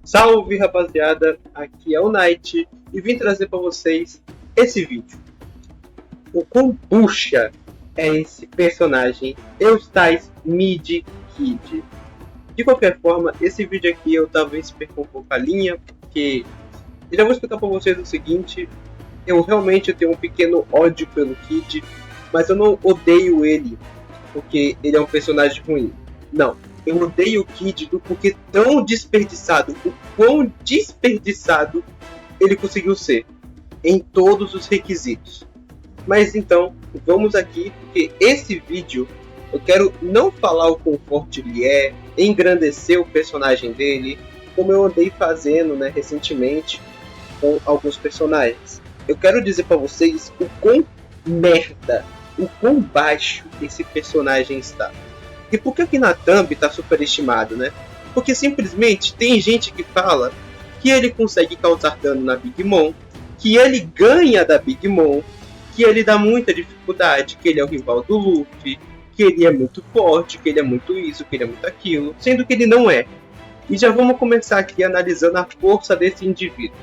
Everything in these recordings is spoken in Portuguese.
Salve rapaziada, aqui é o Knight e vim trazer para vocês esse vídeo. O quão bucha é esse personagem Eustais Mid-Kid. De qualquer forma, esse vídeo aqui eu talvez perca um pouco a linha, porque eu já vou explicar para vocês o seguinte: eu realmente tenho um pequeno ódio pelo Kid, mas eu não odeio ele porque ele é um personagem ruim. Não, eu odeio o Kid do porque tão desperdiçado, o quão desperdiçado ele conseguiu ser em todos os requisitos. Mas então, vamos aqui, porque esse vídeo eu quero não falar o quão forte ele é, engrandecer o personagem dele, como eu andei fazendo, né, recentemente com alguns personagens. Eu quero dizer para vocês o quão merda, o quão baixo esse personagem está. E por que aqui na Thumb está superestimado, né? Porque simplesmente tem gente que fala que ele consegue causar dano na Big Mom, que ele ganha da Big Mom, que ele dá muita dificuldade, que ele é o rival do Luffy, que ele é muito forte, que ele é muito isso, que ele é muito aquilo, sendo que ele não é. E já vamos começar aqui analisando a força desse indivíduo.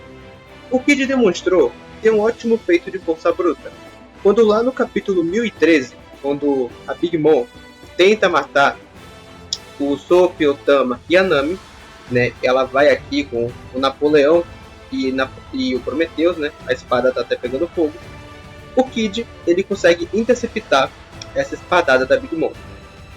O Kid demonstrou ter um ótimo feito de força bruta. Quando lá no capítulo 1013, quando a Big Mom tenta matar o Sop, Otama e a Nami, né, ela vai aqui com o Napoleão e o Prometheus, né, a espada tá até pegando fogo. O Kid, ele consegue interceptar essa espadada da Big Mom.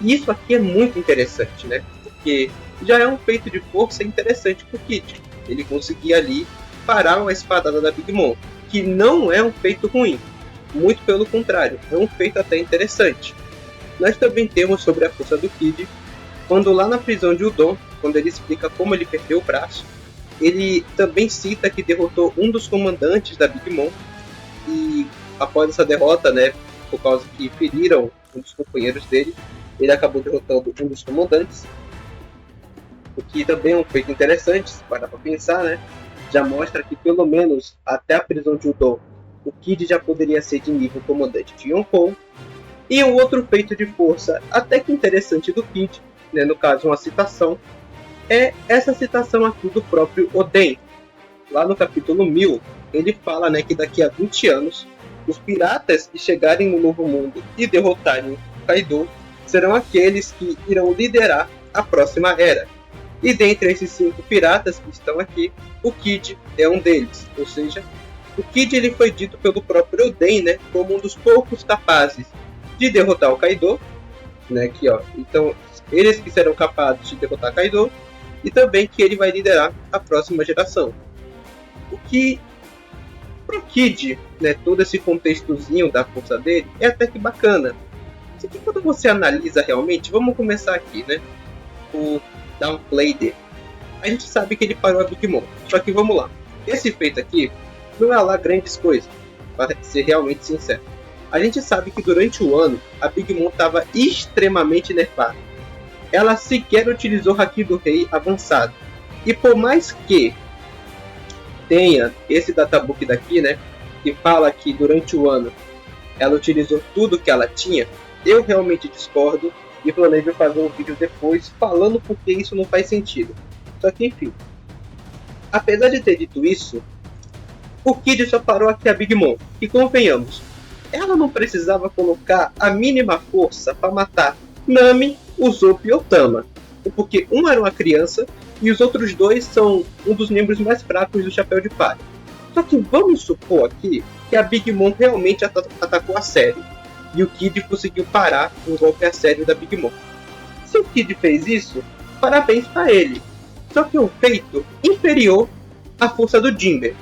E isso aqui é muito interessante, né, porque já é um feito de força interessante pro Kid. Ele conseguir ali parar a espadada da Big Mom, que não é um feito ruim, muito pelo contrário, é um feito até interessante. Nós também temos sobre a força do Kid, quando lá na prisão de Udon, quando ele explica como ele perdeu o braço, ele também cita que derrotou um dos comandantes da Big Mom, e após essa derrota, né, por causa que feriram um dos companheiros dele, ele acabou derrotando um dos comandantes, o que também é um feito interessante, se parar para pensar, né? Já mostra que pelo menos até a prisão de Udon, o Kid já poderia ser de nível comandante de Yonkou. E um outro feito de força até que interessante do Kid, né, no caso uma citação, é essa citação aqui do próprio Oden. Lá no capítulo 1000, ele fala, né, que daqui a 20 anos, os piratas que chegarem no Novo Mundo e derrotarem Kaido serão aqueles que irão liderar a próxima era. E dentre esses 5 piratas que estão aqui, o Kid é um deles. Ou seja, o Kid ele foi dito pelo próprio Oden, né, como um dos poucos capazes de derrotar o Kaido, né, aqui, ó. Então, eles que serão capazes de derrotar Kaido e também que ele vai liderar a próxima geração. O que pro Kid, né, todo esse contextozinho da força dele é até que bacana. Só que quando você analisa realmente, vamos começar aqui, né, o downplay dele. A gente sabe que ele parou a Big Mom, só que vamos lá. Esse feito aqui não é lá grandes coisas, para ser realmente sincero. A gente sabe que durante o ano a Big Mom estava extremamente nerfada. Ela sequer utilizou o Haki do Rei avançado. E por mais que tenha esse databook daqui, né, que fala que durante o ano ela utilizou tudo que ela tinha, eu realmente discordo e planejo fazer um vídeo depois falando porque isso não faz sentido. Só que enfim, apesar de ter dito isso, o Kid só parou aqui a Big Mom. E convenhamos, ela não precisava colocar a mínima força para matar Nami, Usopp e Otama. Porque um era uma criança e os outros dois são um dos membros mais fracos do Chapéu de Palha. Só que vamos supor aqui que a Big Mom realmente atacou a sério. E o Kid conseguiu parar um golpe a sério da Big Mom. Se o Kid fez isso, parabéns para ele. Só que é um feito inferior à força do Jinber.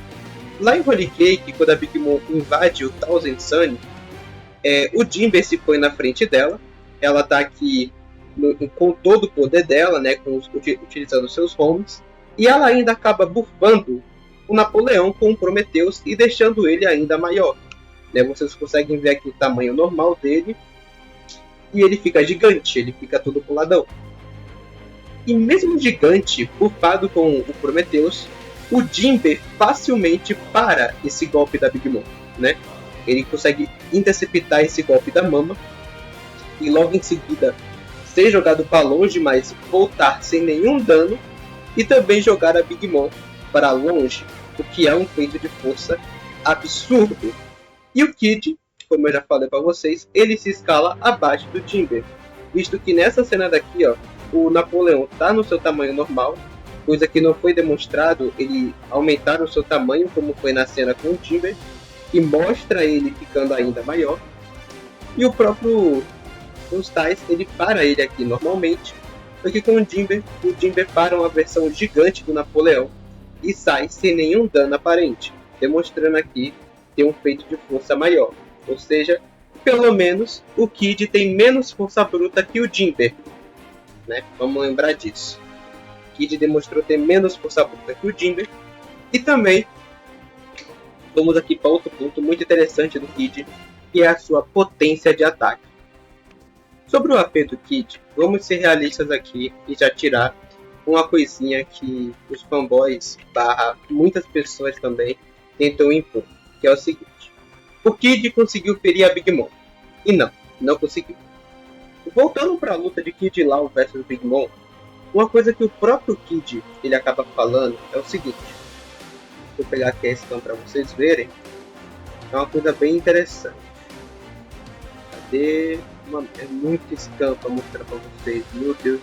Lá em Holy Cake, quando a Big Mom invade o Thousand Sun, o Jinber se põe na frente dela. Ela tá aqui com todo o poder dela, né, utilizando seus homes. E ela ainda acaba buffando o Napoleão com o Prometheus e deixando ele ainda maior. Né, vocês conseguem ver aqui o tamanho normal dele. E ele fica gigante, ele fica todo puladão. E mesmo gigante, buffado com o Prometheus, o Jinber facilmente para esse golpe da Big Mom, né? Ele consegue interceptar esse golpe da Mama e logo em seguida ser jogado para longe, mas voltar sem nenhum dano e também jogar a Big Mom para longe, o que é um feito de força absurdo. E o Kid, como eu já falei para vocês, ele se escala abaixo do Jimber, visto que nessa cena daqui, ó, o Napoleão está no seu tamanho normal, coisa que não foi demonstrado ele aumentar o seu tamanho, como foi na cena com o Jimber, que mostra ele ficando ainda maior. E o próprio Styles, ele para ele aqui normalmente, porque com o Jimber para uma versão gigante do Napoleão e sai sem nenhum dano aparente, demonstrando aqui ter um feito de força maior. Ou seja, pelo menos o Kid tem menos força bruta que o Jimber, né? Vamos lembrar disso. O Kid demonstrou ter menos força bruta que o Jimber. E também vamos aqui para outro ponto muito interessante do Kid, que é a sua potência de ataque. Sobre o AP do Kid, vamos ser realistas aqui e já tirar uma coisinha que os fanboys / muitas pessoas também tentam impor, que é o seguinte: o Kid conseguiu ferir a Big Mom, e não conseguiu. Voltando para a luta de Kid Lao versus Big Mom, uma coisa que o próprio Kid ele acaba falando é o seguinte: vou pegar aqui a scan para vocês verem, é uma coisa bem interessante. Cadê? É muito scan para mostrar para vocês, meu Deus.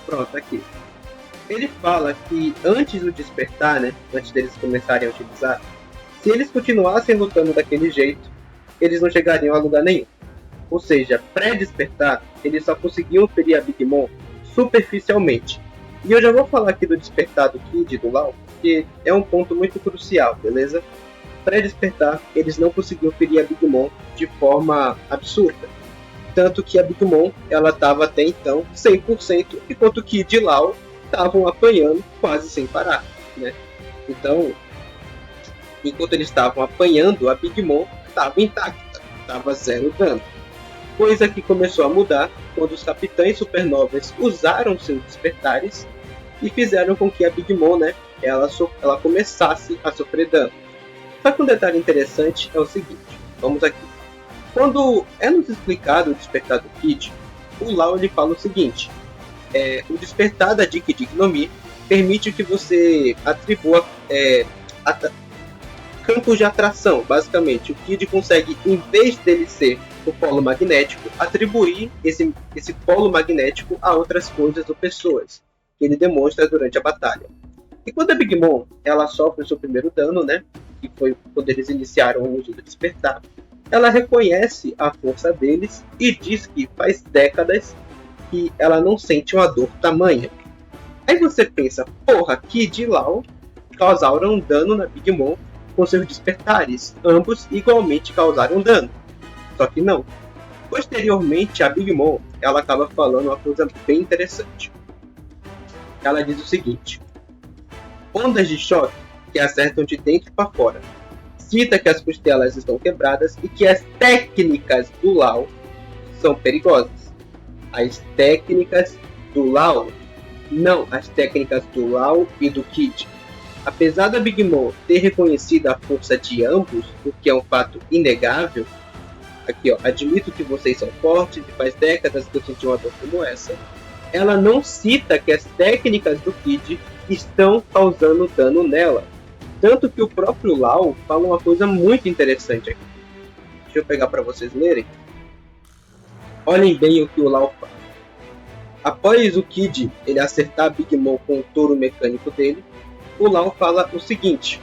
Pronto, aqui. Ele fala que antes do despertar, né, antes deles começarem a utilizar, se eles continuassem lutando daquele jeito, eles não chegariam a lugar nenhum. Ou seja, pré-despertar, eles só conseguiam ferir a Big Mom superficialmente. E eu já vou falar aqui do despertar do Kid e do Lao, porque é um ponto muito crucial, beleza? Pré-despertar, eles não conseguiam ferir a Big Mom de forma absurda. Tanto que a Big Mom, ela estava até então 100%, enquanto o Kid e Lao estavam apanhando quase sem parar, né? Então, enquanto eles estavam apanhando, a Big Mom estava intacta, estava 0 dano. Coisa que começou a mudar quando os Capitães Supernovas usaram seus despertares e fizeram com que a Big Mom, né, ela começasse a sofrer dano. Só que um detalhe interessante é o seguinte, vamos aqui. Quando é nos explicado o despertar do Kid, o Lao ele fala o seguinte: o despertar da Dik Dik no Mi permite que você atribua campos de atração, basicamente. O Kid consegue, em vez dele ser o polo magnético, atribuir esse polo magnético a outras coisas ou pessoas, que ele demonstra durante a batalha. E quando a Big Mom ela sofre o seu primeiro dano, né, que foi quando eles iniciaram o uso do despertar, ela reconhece a força deles e diz que faz décadas que ela não sente uma dor tamanha. Aí você pensa, porra, Kid e Lao causaram dano na Big Mom com seus despertares, ambos igualmente causaram dano. Só que não. Posteriormente, a Big Mom ela acaba falando uma coisa bem interessante. Ela diz o seguinte: ondas de choque que acertam de dentro para fora. Cita que as costelas estão quebradas e que as técnicas do Lao são perigosas. As técnicas do Lao, não as técnicas do Lao e do Kid. Apesar da Big Mom ter reconhecido a força de ambos, o que é um fato inegável, aqui ó, admito que vocês são fortes e faz décadas que eu senti uma dor como essa, ela não cita que as técnicas do Kid estão causando dano nela. Tanto que o próprio Lao fala uma coisa muito interessante aqui. Deixa eu pegar para vocês lerem. Olhem bem o que o Lao fala. Após o Kid ele acertar a Big Mom com o touro mecânico dele, o Lao fala o seguinte: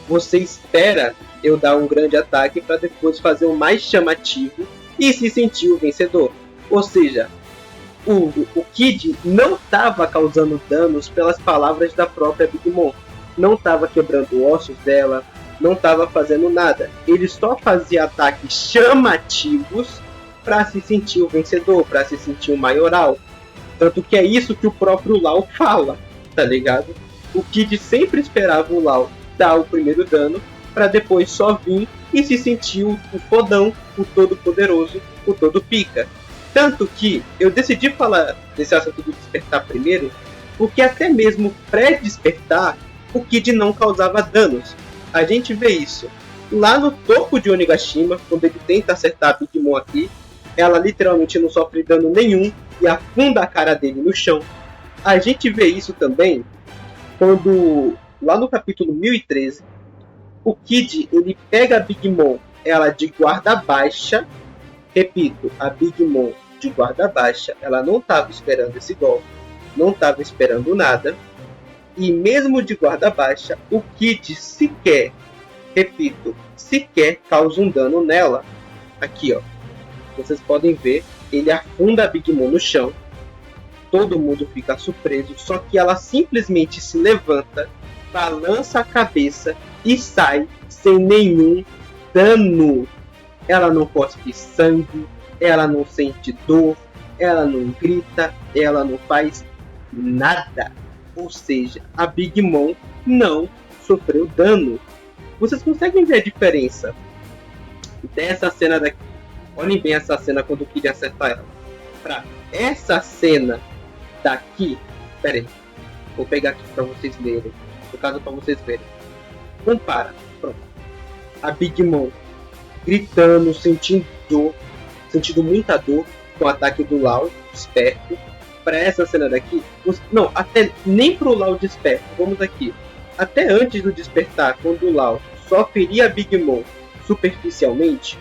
você espera eu dar um grande ataque para depois fazer o mais chamativo e se sentir o vencedor. Ou seja, o Kid não estava causando danos pelas palavras da própria Big Mom. Não estava quebrando ossos dela, não estava fazendo nada. Ele só fazia ataques chamativos para se sentir o vencedor, para se sentir o maioral. Tanto que é isso que o próprio Lao fala, tá ligado? O Kid sempre esperava o Lao dar o primeiro dano para depois só vir e se sentir o fodão, o todo poderoso, o todo pica. Tanto que eu decidi falar desse assunto do despertar primeiro, porque até mesmo pré-despertar, o Kid não causava danos. A gente vê isso lá no topo de Onigashima, quando ele tenta acertar a Big Mom aqui, ela literalmente não sofre dano nenhum e afunda a cara dele no chão. A gente vê isso também quando, lá no capítulo 1013, o Kid ele pega a Big Mom, ela de guarda baixa. Repito, a Big Mom de guarda baixa, ela não estava esperando esse golpe, não estava esperando nada. E mesmo de guarda baixa, o Kid sequer, repito, sequer causa um dano nela. Aqui, ó, vocês podem ver, ele afunda a Big Mom no chão. Todo mundo fica surpreso, só que ela simplesmente se levanta, balança a cabeça e sai sem nenhum dano. Ela não cospe sangue, ela não sente dor, ela não grita, ela não faz nada. Ou seja, a Big Mom não sofreu dano. Vocês conseguem ver a diferença dessa cena daqui? Olhem bem essa cena quando o Kid acerta ela. Pra essa cena daqui, pera aí, vou pegar aqui pra vocês lerem, no caso pra vocês verem. Compara, pronto. A Big Mom gritando, sentindo dor, sentindo muita dor com o ataque do Law, esperto. Para essa cena daqui, não, até nem pro Law desperto, vamos aqui. Até antes do despertar, quando o Law só feria a Big Mom superficialmente,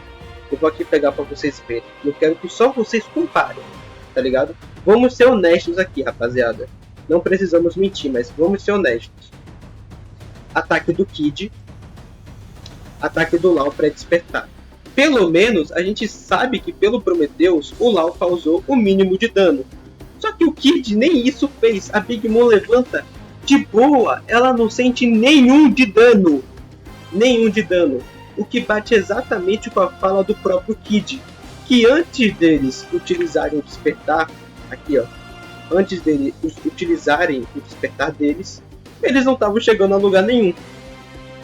eu vou aqui pegar para vocês verem. Eu quero que só vocês comparem, tá ligado? Vamos ser honestos aqui, rapaziada. Não precisamos mentir, mas vamos ser honestos. Ataque do Kid, ataque do Law para despertar. Pelo menos a gente sabe que pelo Prometheus o Law causou o mínimo de dano. Só que o Kid nem isso fez. A Big Mom levanta de boa, ela não sente nenhum de dano. Nenhum de dano. O que bate exatamente com a fala do próprio Kid, que antes deles utilizarem o despertar, aqui ó, antes deles utilizarem o despertar deles, eles não estavam chegando a lugar nenhum.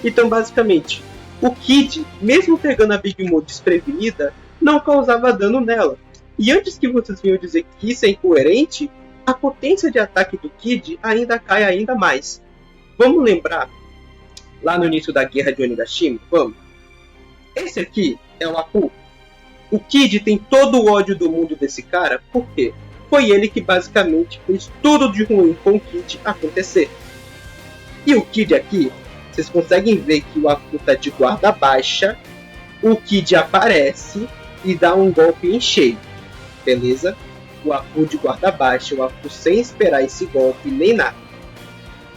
Então basicamente, o Kid, mesmo pegando a Big Mom desprevenida, não causava dano nela. E antes que vocês venham dizer que isso é incoerente, a potência de ataque do Kid ainda cai ainda mais. Vamos lembrar, lá no início da guerra de Onigashima, vamos. Esse aqui é o Apu. O Kid tem todo o ódio do mundo desse cara, por quê? Foi ele que basicamente fez tudo de ruim com o Kid acontecer. E o Kid aqui, vocês conseguem ver que o Apu tá de guarda baixa, o Kid aparece e dá um golpe em cheio. Beleza? O Apu de guarda baixa, o Apu sem esperar esse golpe nem nada.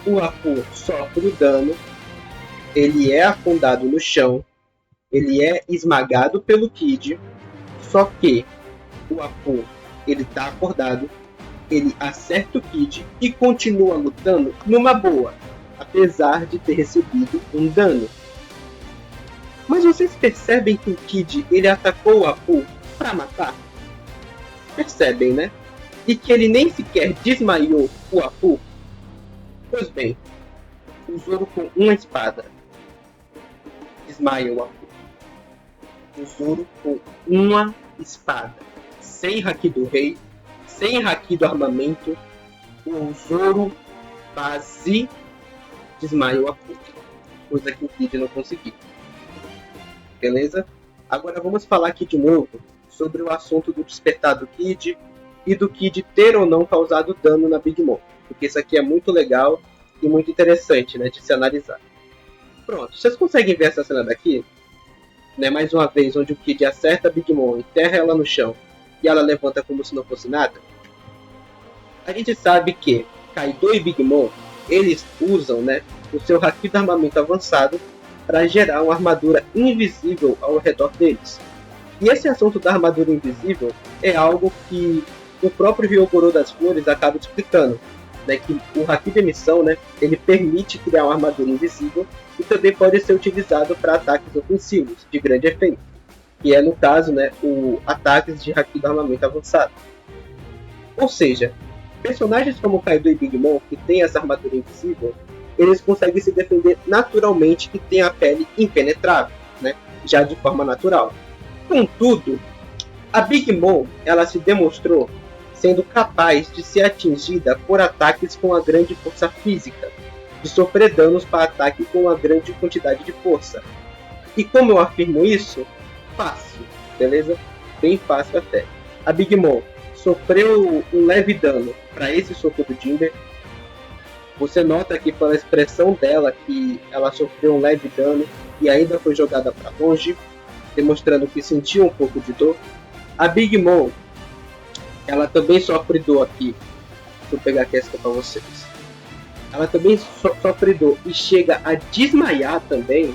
O Apu sofre o dano, ele é afundado no chão, ele é esmagado pelo Kid, só que o Apu, ele tá acordado, ele acerta o Kid e continua lutando numa boa, apesar de ter recebido um dano. Mas vocês percebem que o Kid, ele atacou o Apu pra matar? Percebem, né? E que ele nem sequer desmaiou o Apu? Pois bem, o Zoro com uma espada desmaia o Apu. O Zoro com uma espada, sem haki do rei, sem haki do armamento, o Zoro quase desmaia o Apu, coisa que o Kid não conseguiu. Beleza? Agora vamos falar aqui de novo sobre o assunto do despertar do Kid e do Kid ter ou não causado dano na Big Mom, porque isso aqui é muito legal e muito interessante, né, de se analisar. Pronto, vocês conseguem ver essa cena daqui? Né, mais uma vez, onde o Kid acerta a Big Mom, enterra ela no chão e ela levanta como se não fosse nada. A gente sabe que Kaido e Big Mom, eles usam, né, o seu haki de armamento avançado para gerar uma armadura invisível ao redor deles. E esse assunto da armadura invisível é algo que o próprio Ryogoro das Flores acaba explicando, né, que o haki de emissão, né, ele permite criar uma armadura invisível e também pode ser utilizado para ataques ofensivos de grande efeito, que é no caso, né, o ataques de haki de armamento avançado. Ou seja, personagens como Kaido e Big Mom, que tem essa armadura invisível, eles conseguem se defender naturalmente e tem a pele impenetrável, né, já de forma natural. Contudo, a Big Mom, ela se demonstrou sendo capaz de ser atingida por ataques com uma grande força física, de sofrer danos para ataque com uma grande quantidade de força. E como eu afirmo isso? Fácil, beleza? Bem fácil até. A Big Mom sofreu um leve dano para esse soco do Jinbe. Você nota aqui pela expressão dela que ela sofreu um leve dano e ainda foi jogada para longe, demonstrando que sentiu um pouco de dor. A Big Mom, ela também sofre dor aqui. Deixa eu pegar aqui essa para vocês. Ela também sofre dor e chega a desmaiar também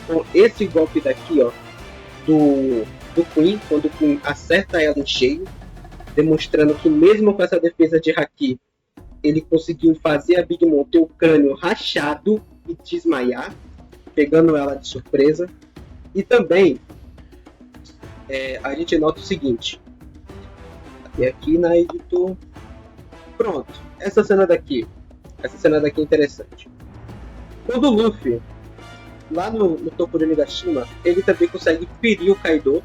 com esse golpe daqui, ó, do Queen, quando o Queen acerta ela em cheio, demonstrando que mesmo com essa defesa de Haki, ele conseguiu fazer a Big Mom ter o crânio rachado e desmaiar, pegando ela de surpresa. E também a gente nota o seguinte, e aqui na editor, pronto, essa cena daqui é interessante. Quando o Luffy, lá no topo de Onigashima, ele também consegue ferir o Kaido.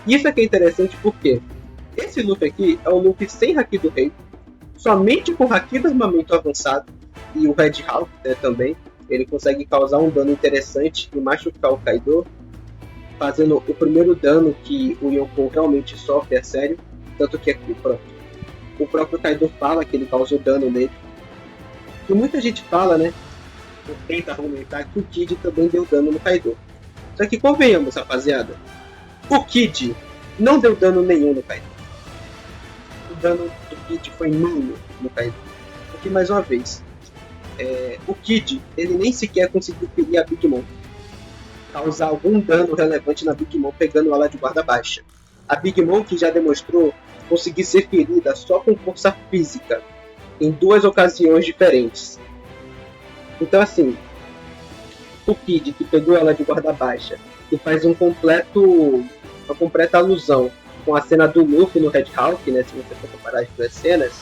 Isso aqui é interessante porque esse Luffy aqui é um Luffy sem Haki do Rei, somente com Haki do armamento avançado e o Red Hawk, né, também. Ele consegue causar um dano interessante e machucar o Kaido, fazendo o primeiro dano que o Yonkou realmente sofre a sério. Tanto que aqui, pronto, o próprio Kaido fala que ele causou dano nele. E muita gente fala, né, tenta argumentar que o Kid também deu dano no Kaido. Só que convenhamos, rapaziada, o Kid não deu dano nenhum no Kaido. O dano do Kid foi mínimo no Kaido. Porque, mais uma vez, o Kid, ele nem sequer conseguiu ferir a Big Mom, causar algum dano relevante na Big Mom pegando ela de guarda baixa. A Big Mom, que já demonstrou conseguir ser ferida só com força física em 2 ocasiões diferentes. Então, assim, o Kid, que pegou ela de guarda baixa e faz uma completa alusão com a cena do Luffy no Red Hawk, né, se você for comparar as duas cenas,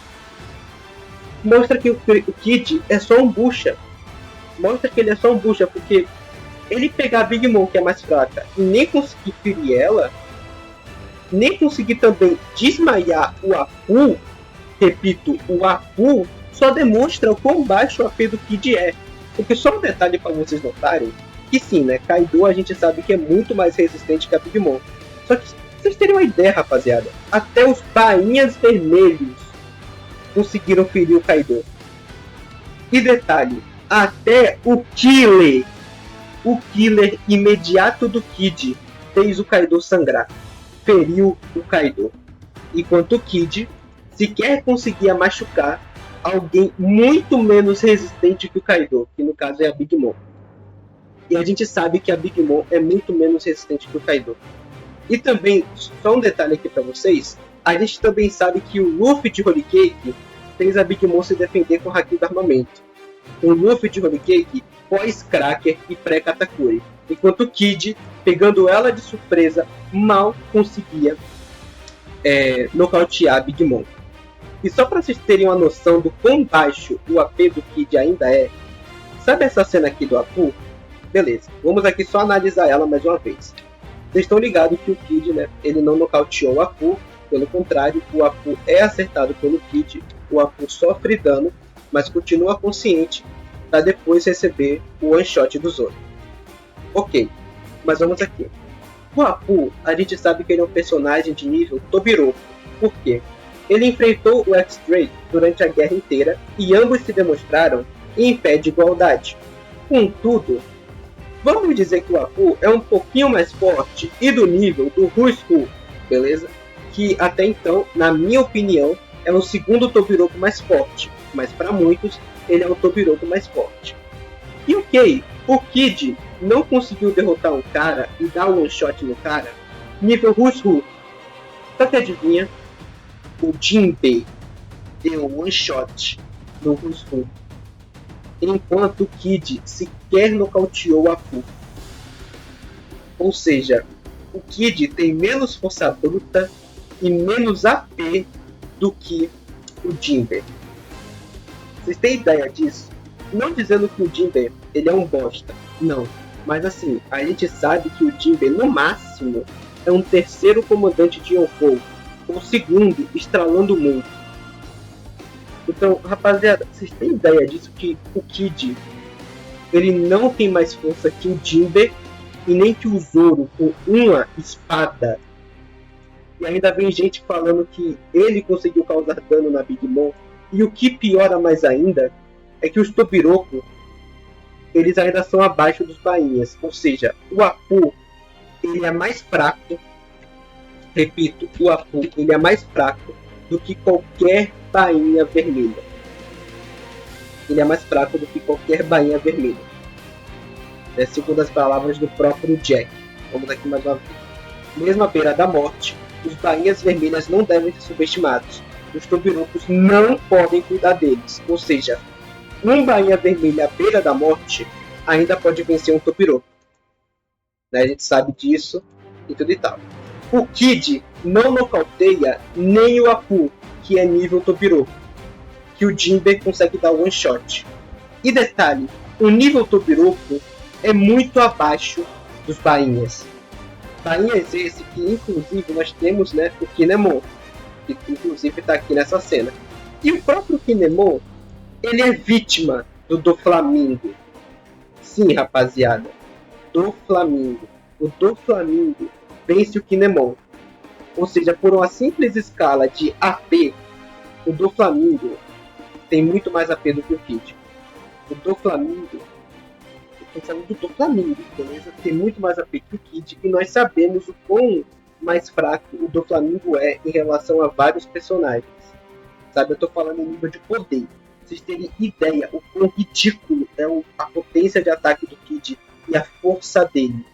mostra que o Kid é só um bucha. Mostra que ele é só um bucha, porque ele pegar a Big Mom, que é mais fraca, e nem conseguir ferir ela, nem conseguir também desmaiar o Apu, repito, o Apu, só demonstra o quão baixo o AP do Kid é. Porque só um detalhe para vocês notarem, que sim, né, Kaido a gente sabe que é muito mais resistente que a Big Mom. Só que vocês terem uma ideia, rapaziada, até os bainhas vermelhos conseguiram ferir o Kaido. E detalhe, até o killer imediato do Kid fez o Kaido sangrar, feriu o Kaido. Enquanto o Kid sequer conseguia machucar alguém muito menos resistente que o Kaido, que no caso é a Big Mom. E a gente sabe que a Big Mom é muito menos resistente que o Kaido. E também, só um detalhe aqui para vocês, a gente também sabe que o Luffy de Holy Cake fez a Big Mom se defender com o Haki do armamento. O Luffy de Holy Cake pós-Cracker e pré-Katakuri. Enquanto o Kid, pegando ela de surpresa, mal conseguia nocautear a Big Mom. E só para vocês terem uma noção do quão baixo o AP do Kid ainda é, sabe essa cena aqui do Apu? Beleza, vamos aqui só analisar ela mais uma vez. Vocês estão ligados que o Kid, né, ele não nocauteou o Apu, pelo contrário, o Apu é acertado pelo Kid, o Apu sofre dano, mas continua consciente para depois receber o one shot do Zoro. Ok, mas vamos aqui. O Apu, a gente sabe que ele é um personagem de nível Tobiroko. Por quê? Ele enfrentou o X-Drake durante a guerra inteira e ambos se demonstraram em pé de igualdade. Contudo, vamos dizer que o Apu é um pouquinho mais forte e do nível do Who's-Who, beleza? Que até então, na minha opinião, é o segundo Tobiroko mais forte, mas para muitos ele é o Tobiroko mais forte. E ok, o Kid não conseguiu derrotar um cara e dar um one shot no cara, nível Who's-Who. Só que adivinha? O Jinbei deu one shot no Who's-Who, enquanto o Kid sequer nocauteou o Apu. Ou seja, o Kid tem menos força bruta e menos AP do que o Jinbei. Vocês têm ideia disso? Não dizendo que o Jinbei ele é um bosta, não. Mas assim, a gente sabe que o Jinbei no máximo é um terceiro comandante de Yonkou, ou segundo, estralando muito. Então, rapaziada, vocês têm ideia disso, que o Kid ele não tem mais força que o Jinbei e nem que o Zoro com uma espada. E ainda vem gente falando que ele conseguiu causar dano na Big Mom. E o que piora mais ainda é que os Tobiropo, eles ainda são abaixo dos bainhas. Ou seja, o Apu, ele é mais fraco. Repito, o Apu, ele é mais fraco do que qualquer bainha vermelha. Ele é mais fraco do que qualquer bainha vermelha. Segundo as palavras do próprio Jack. Vamos aqui mais uma vez. Mesmo à beira da morte, os bainhas vermelhas não devem ser subestimados. Os Tobirocos não podem cuidar deles. Ou seja, um bainha vermelha à beira da morte ainda pode vencer um Tobiroco. Né? A gente sabe disso e tudo e tal. O Kid não nocauteia nem o Apu, que é nível Tobiroco, que o Jinber consegue dar one shot. E detalhe, o nível Tobiroco é muito abaixo dos bainhas. Bainhas esse que inclusive nós temos, né, o Kinemon, que inclusive está aqui nessa cena. E o próprio Kinemon, ele é vítima do Doflamingo. Sim, rapaziada, Doflamingo. O Doflamingo vence o Kinemon. Ou seja, por uma simples escala de AP, o Doflamingo tem muito mais AP do que o Kid. O Doflamingo, do Doflamingo, beleza? Tem muito mais AP que o Kid, e nós sabemos o quão mais fraco o Doflamingo é em relação a vários personagens. Sabe, eu tô falando em nível de poder. Pra vocês terem ideia o quão ridículo é a potência de ataque do Kid e a força dele.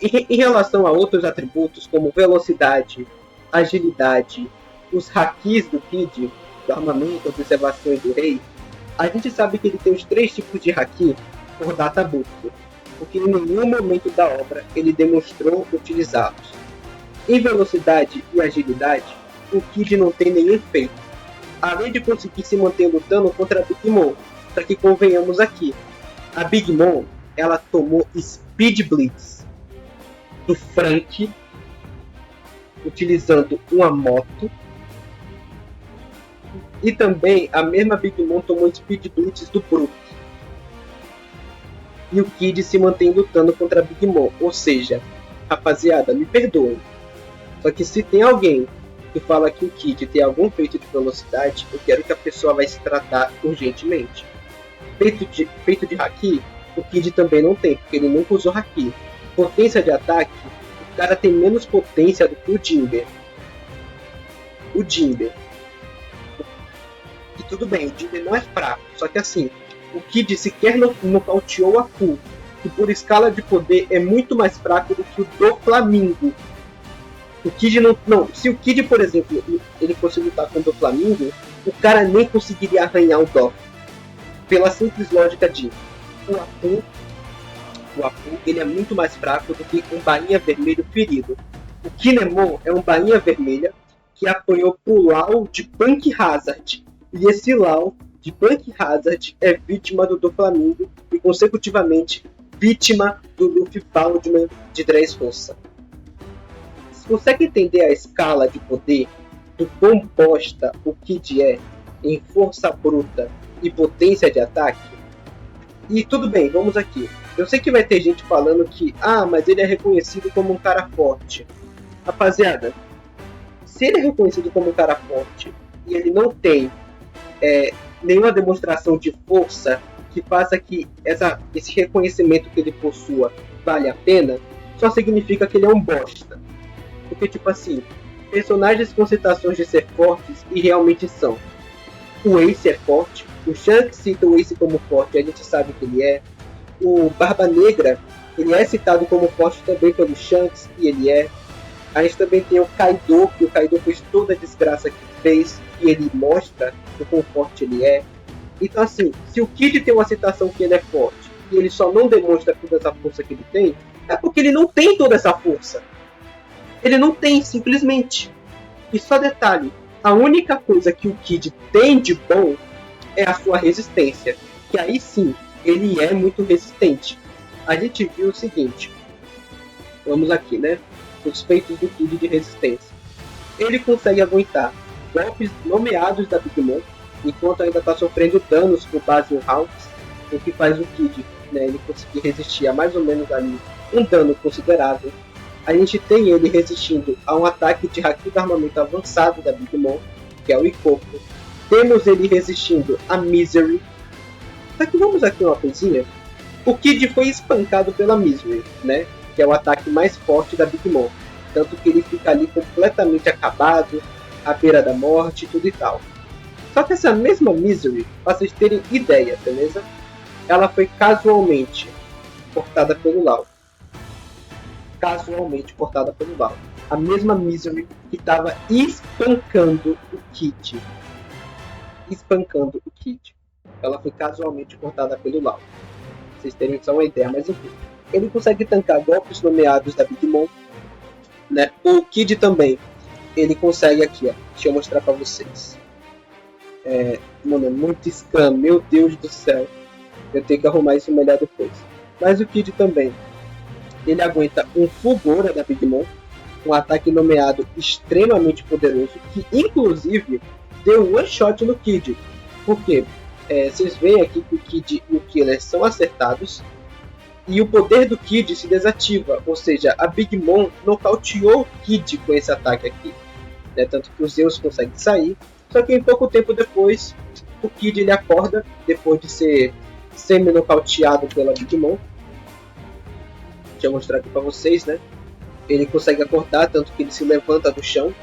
Em relação a outros atributos, como velocidade, agilidade, os hakis do Kid, do armamento, observação e do rei, a gente sabe que ele tem os 3 tipos de haki por databook, porque em nenhum momento da obra ele demonstrou utilizá-los. Em velocidade e agilidade, o Kid não tem nenhum feito, além de conseguir se manter lutando contra a Big Mom. Só que convenhamos aqui, a Big Mom, ela tomou Speed Blitz do Frank, utilizando uma moto, e também a mesma Big Mom tomou Speed Blitz do Brook. E o Kid se mantém lutando contra a Big Mom. Ou seja, rapaziada, me perdoem, só que se tem alguém que fala que o Kid tem algum feito de velocidade, eu quero que a pessoa vai se tratar urgentemente. Feito de haki, o Kid também não tem, porque ele nunca usou haki. Potência de ataque, o cara tem menos potência do que o Jinber. E tudo bem, o Jinber não é fraco, só que assim, o Kid sequer nocauteou o Apu, que por escala de poder é muito mais fraco do que o Doflamingo. O Kid não. Se o Kid, por exemplo, ele fosse lutar com o Doflamingo, o cara nem conseguiria arranhar o Dof. Pela simples lógica de o Apu ele é muito mais fraco do que um bainha vermelho ferido. O Kinemon é um bainha vermelha que apanhou pro Law de Punk Hazard. E esse Law de Punk Hazard é vítima do Doflamingo e, consecutivamente, vítima do Luffy Baldman de Dressrosa. Você consegue entender a escala de poder do quão bosta o Kid é em força bruta e potência de ataque? E tudo bem, vamos aqui. Eu sei que vai ter gente falando que mas ele é reconhecido como um cara forte. Rapaziada, se ele é reconhecido como um cara forte e ele não tem nenhuma demonstração de força que faça que esse reconhecimento que ele possua vale a pena, só significa que ele é um bosta. Porque, tipo assim, personagens com citações de ser fortes e realmente são. O Ace é forte, o Shanks cita o Ace como forte, a gente sabe que ele é. O Barba Negra, ele é citado como forte também pelo Shanks, e ele é. A gente também tem o Kaido, que o Kaido fez toda a desgraça que fez, e ele mostra o quão forte ele é. Então assim, se o Kid tem uma citação que ele é forte, e ele só não demonstra toda essa força que ele tem, é porque ele não tem toda essa força. Ele não tem, simplesmente. E só detalhe, a única coisa que o Kid tem de bom é a sua resistência. Que aí sim, ele é muito resistente. A gente viu o seguinte. Vamos aqui, né? Os feitos do Kid de resistência. Ele consegue aguentar golpes nomeados da Big Mom, enquanto ainda está sofrendo danos por base em rounds, o que faz o Kid, né, ele conseguir resistir a mais ou menos ali um dano considerável. a gente tem ele resistindo a um ataque de haki do armamento avançado da Big Mom, que é o Ikkoku. Temos ele resistindo a Misery. Só que vamos aqui uma coisinha. O Kid foi espancado pela Misery, né? Que é o ataque mais forte da Big Mom. Tanto que ele fica ali completamente acabado, à beira da morte, tudo e tal. Só que essa mesma Misery, pra vocês terem ideia, beleza? Ela foi casualmente cortada pelo Law. Casualmente cortada pelo Law. A mesma Misery que estava espancando o Kid. Espancando o Kid. Ela foi casualmente cortada pelo Law. Pra vocês terem só uma ideia, mas enfim. Ele consegue tancar golpes nomeados da Big Mom, né? O Kid também. Ele consegue aqui, ó. Deixa eu mostrar pra vocês. Mano, é muito scam, meu Deus do céu. Eu tenho que arrumar isso melhor depois. Mas o Kid também. Ele aguenta um Fulgora da Big Mom, um ataque nomeado extremamente poderoso, que inclusive deu one shot no Kid. Por quê? Vocês veem aqui que o Kid e o Killer são acertados, e o poder do Kid se desativa, ou seja, a Big Mom nocauteou o Kid com esse ataque aqui. Tanto que os Zeus conseguem sair, só que em pouco tempo depois, o Kid ele acorda, depois de ser semi-nocauteado pela Big Mom. Deixa eu mostrar aqui pra vocês, né? Ele consegue acordar, tanto que ele se levanta do chão,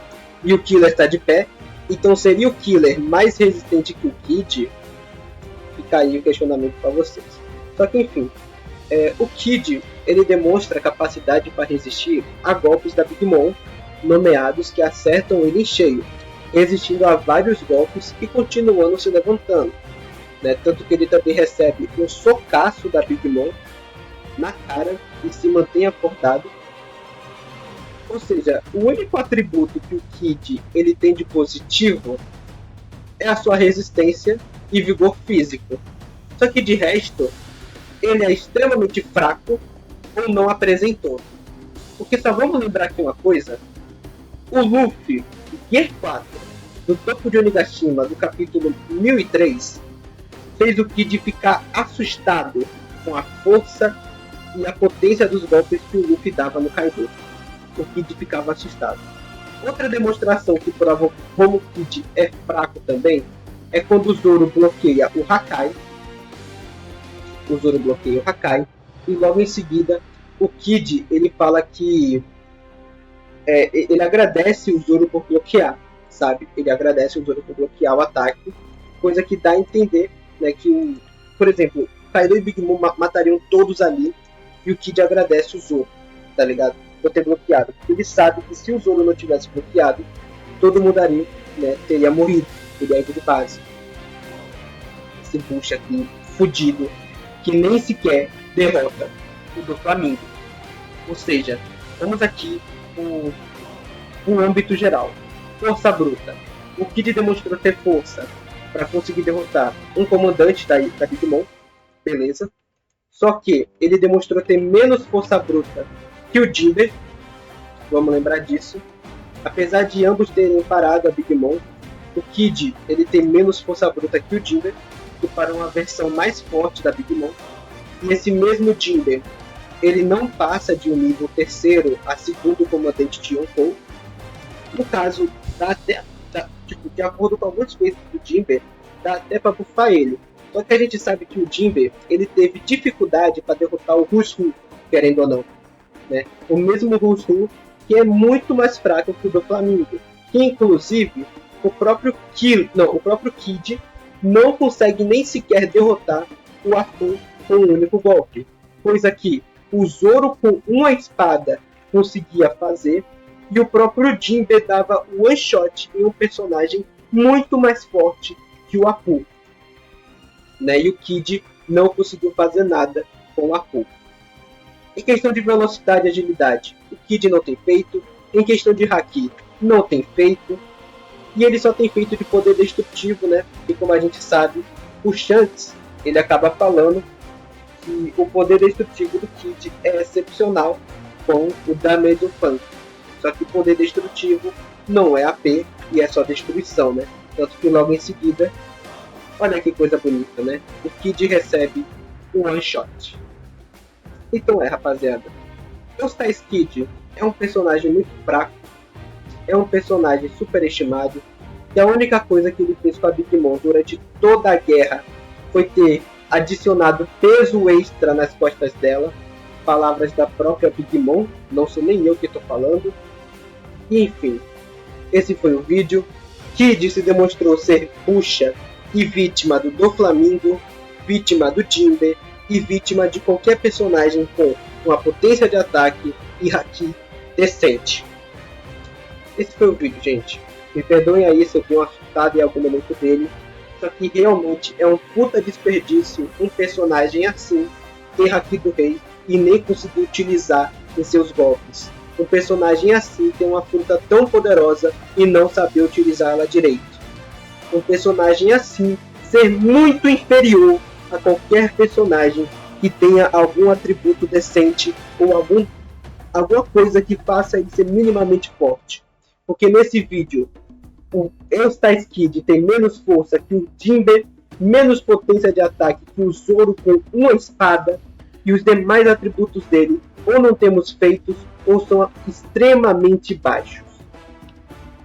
e o Killer está de pé. Então seria o Killer mais resistente que o Kid? Fica aí o questionamento para vocês. Só que enfim, o Kid ele demonstra capacidade para resistir a golpes da Big Mom, nomeados que acertam ele em cheio, resistindo a vários golpes e continuando se levantando, né? Tanto que ele também recebe um socaço da Big Mom na cara e se mantém acordado. Ou seja, o único atributo que o Kid ele tem de positivo é a sua resistência e vigor físico. Só que de resto, ele é extremamente fraco ou não apresentou. Porque só vamos lembrar aqui uma coisa: o Luffy, Gear 4, do topo de Onigashima, do capítulo 1003, fez o Kid ficar assustado com a força e a potência dos golpes que o Luffy dava no Kaido. O Kid ficava assustado. Outra demonstração que prova como o Kid é fraco também é quando o Zoro bloqueia o Hakai. O Zoro bloqueia o Hakai e logo em seguida o Kid ele fala que ele agradece o Zoro por bloquear, sabe? Ele agradece o Zoro por bloquear o ataque, coisa que dá a entender, né, que por exemplo, Kaido e Big Mom matariam todos ali e o Kid agradece o Zoro, tá ligado? Por ter bloqueado. Ele sabe que se o Zoro não tivesse bloqueado, todo mundo ali, né, teria morrido, teria ido de base. Esse bucha aqui, fudido, que nem sequer derrota o do Flamengo. Ou seja, vamos aqui um âmbito geral. Força bruta. O Kid demonstrou ter força para conseguir derrotar um comandante da Big Mom, beleza? Só que ele demonstrou ter menos força bruta que o Jinbe, vamos lembrar disso. Apesar de ambos terem parado a Big Mom, o Kid ele tem menos força bruta que o Jinbe, que para uma versão mais forte da Big Mom. E esse mesmo Jinbe, ele não passa de um nível terceiro a segundo comandante de Yonkou. No caso, dá até, de acordo com alguns feitos do Jinbe, dá até para buffar ele. Só que a gente sabe que o Jinbe ele teve dificuldade para derrotar o Rushu, querendo ou não, né? O mesmo Rushu que é muito mais fraco que o do Flamengo, que inclusive o próprio Kid não consegue nem sequer derrotar o Apu com um único golpe, coisa que o Zoro com uma espada conseguia fazer e o próprio Jinbe dava one shot em um personagem muito mais forte que o Apu, né? E o Kid não conseguiu fazer nada com o Apu. Em questão de velocidade e agilidade, o Kid não tem feito. Em questão de haki, não tem feito. E ele só tem feito de poder destrutivo, né? E como a gente sabe, o Shanks, ele acaba falando que o poder destrutivo do Kid é excepcional com o Damage do Punk. Só que o poder destrutivo não é AP e é só destruição, né? Tanto que logo em seguida, olha que coisa bonita, né? O Kid recebe um one shot. Então rapaziada, o Stars Kid é um personagem muito fraco, é um personagem superestimado, e a única coisa que ele fez com a Big Mom durante toda a guerra foi ter adicionado peso extra nas costas dela, palavras da própria Big Mom, não sou nem eu que estou falando. E enfim, esse foi o vídeo. Kid se demonstrou ser bucha e vítima do Doflamingo, vítima do Jinbe e vítima de qualquer personagem com uma potência de ataque e haki decente. Esse foi o vídeo, gente. Me perdoem aí se eu tenho assustado em algum momento dele. Só que realmente é um puta desperdício um personagem assim ter haki do rei e nem conseguir utilizar em seus golpes. Um personagem assim ter uma fruta tão poderosa e não saber utilizá-la direito. Um personagem assim ser muito inferior a qualquer personagem que tenha algum atributo decente ou alguma coisa que faça ele ser minimamente forte. Porque nesse vídeo o Eustais Kid tem menos força que o Jinbe, menos potência de ataque que o Zoro com uma espada, e os demais atributos dele ou não temos feitos ou são extremamente baixos.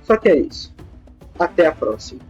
Só que é isso. Até a próxima.